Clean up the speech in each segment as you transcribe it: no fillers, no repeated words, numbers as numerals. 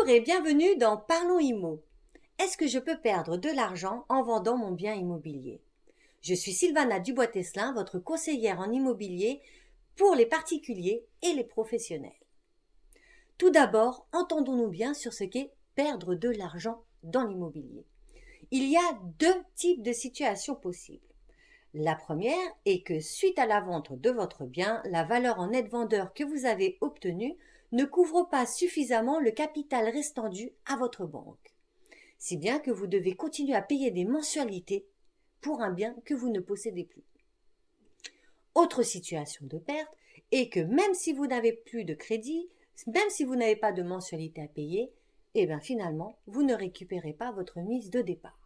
Bonjour et bienvenue dans Parlons Immo. Est-ce que je peux perdre de l'argent en vendant mon bien immobilier? Je suis Sylvana Dubois-Tesselin, votre conseillère en immobilier pour les particuliers et les professionnels. Tout d'abord, entendons-nous bien sur ce qu'est perdre de l'argent dans l'immobilier. Il y a deux types de situations possibles. La première est que suite à la vente de votre bien, la valeur en net vendeur que vous avez obtenue ne couvre pas suffisamment le capital restant dû à votre banque. Si bien que vous devez continuer à payer des mensualités pour un bien que vous ne possédez plus. Autre situation de perte est que même si vous n'avez plus de crédit, même si vous n'avez pas de mensualité à payer, et bien finalement, vous ne récupérez pas votre mise de départ.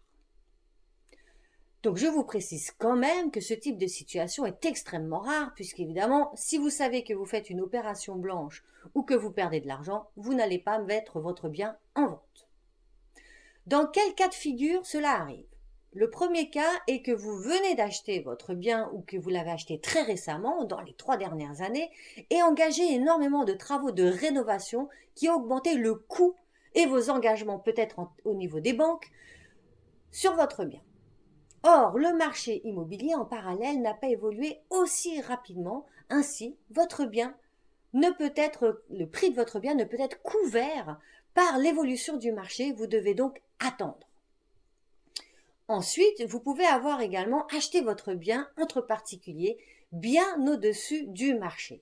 Donc je vous précise quand même que ce type de situation est extrêmement rare puisqu'évidemment, si vous savez que vous faites une opération blanche ou que vous perdez de l'argent, vous n'allez pas mettre votre bien en vente. Dans quel cas de figure cela arrive? Le premier cas est que vous venez d'acheter votre bien ou que vous l'avez acheté très récemment, dans les 3 dernières années, et engagé énormément de travaux de rénovation qui ont augmenté le coût et vos engagements peut-être au niveau des banques sur votre bien. Or, le marché immobilier en parallèle n'a pas évolué aussi rapidement, ainsi votre bien ne peut être, le prix de votre bien ne peut être couvert par l'évolution du marché, vous devez donc attendre. Ensuite, vous pouvez avoir également acheté votre bien entre particuliers bien au-dessus du marché.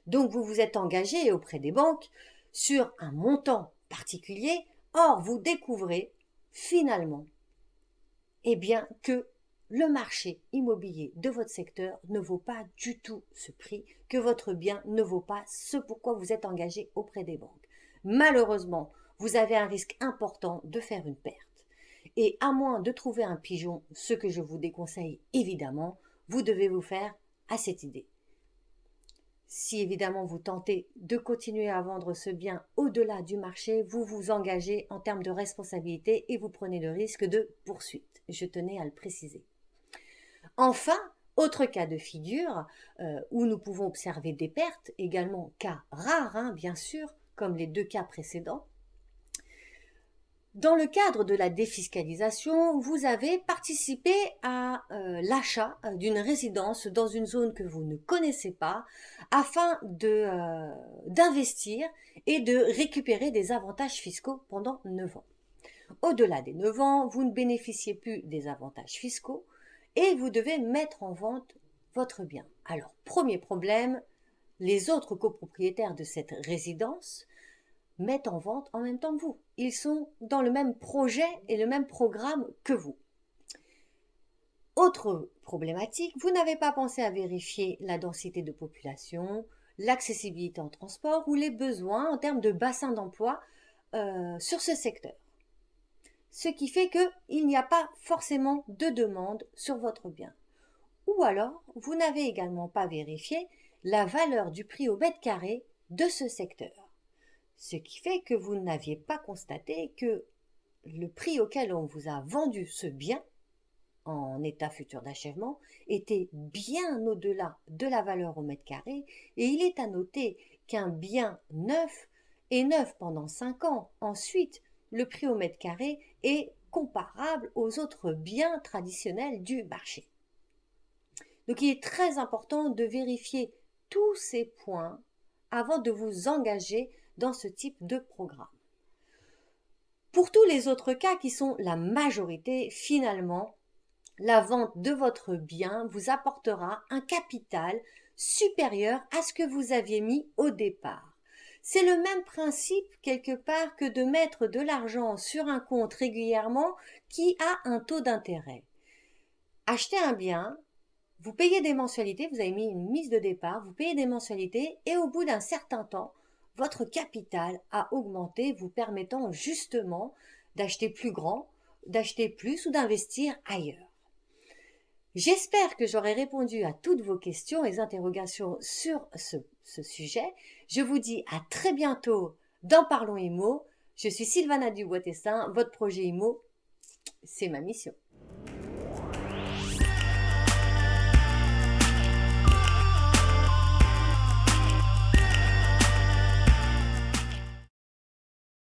Donc vous vous êtes engagé auprès des banques sur un montant particulier, or vous découvrez finalement que le marché immobilier de votre secteur ne vaut pas du tout ce prix, que votre bien ne vaut pas ce pourquoi vous êtes engagé auprès des banques. Malheureusement, vous avez un risque important de faire une perte. Et à moins de trouver un pigeon, ce que je vous déconseille évidemment, vous devez vous faire à cette idée. Si évidemment vous tentez de continuer à vendre ce bien au-delà du marché, vous vous engagez en termes de responsabilité et vous prenez le risque de poursuite. Je tenais à le préciser. Enfin, autre cas de figure où nous pouvons observer des pertes, également cas rares bien sûr, comme les deux cas précédents. Dans le cadre de la défiscalisation, vous avez participé à l'achat d'une résidence dans une zone que vous ne connaissez pas afin d'investir et de récupérer des avantages fiscaux pendant 9 ans. Au-delà des 9 ans, vous ne bénéficiez plus des avantages fiscaux et vous devez mettre en vente votre bien. Alors, premier problème, les autres copropriétaires de cette résidence mettent en vente en même temps que vous. Ils sont dans le même projet et le même programme que vous. Autre problématique, vous n'avez pas pensé à vérifier la densité de population, l'accessibilité en transport ou les besoins en termes de bassin d'emploi sur ce secteur. Ce qui fait qu'il n'y a pas forcément de demande sur votre bien. Ou alors, vous n'avez également pas vérifié la valeur du prix au mètre carré de ce secteur. Ce qui fait que vous n'aviez pas constaté que le prix auquel on vous a vendu ce bien en état futur d'achèvement était bien au-delà de la valeur au mètre carré et il est à noter qu'un bien neuf est neuf pendant 5 ans. Ensuite, le prix au mètre carré est comparable aux autres biens traditionnels du marché. Donc il est très important de vérifier tous ces points avant de vous engager dans ce type de programme. Pour tous les autres cas qui sont la majorité, finalement, la vente de votre bien vous apportera un capital supérieur à ce que vous aviez mis au départ. C'est le même principe quelque part que de mettre de l'argent sur un compte régulièrement qui a un taux d'intérêt. Achetez un bien, vous payez des mensualités, vous avez mis une mise de départ, vous payez des mensualités et au bout d'un certain temps, votre capital a augmenté, vous permettant justement d'acheter plus grand, d'acheter plus ou d'investir ailleurs. J'espère que j'aurai répondu à toutes vos questions et interrogations sur ce sujet. Je vous dis à très bientôt dans Parlons Immo. Je suis Sylvana Dubois-Tesselin, votre projet Immo, c'est ma mission.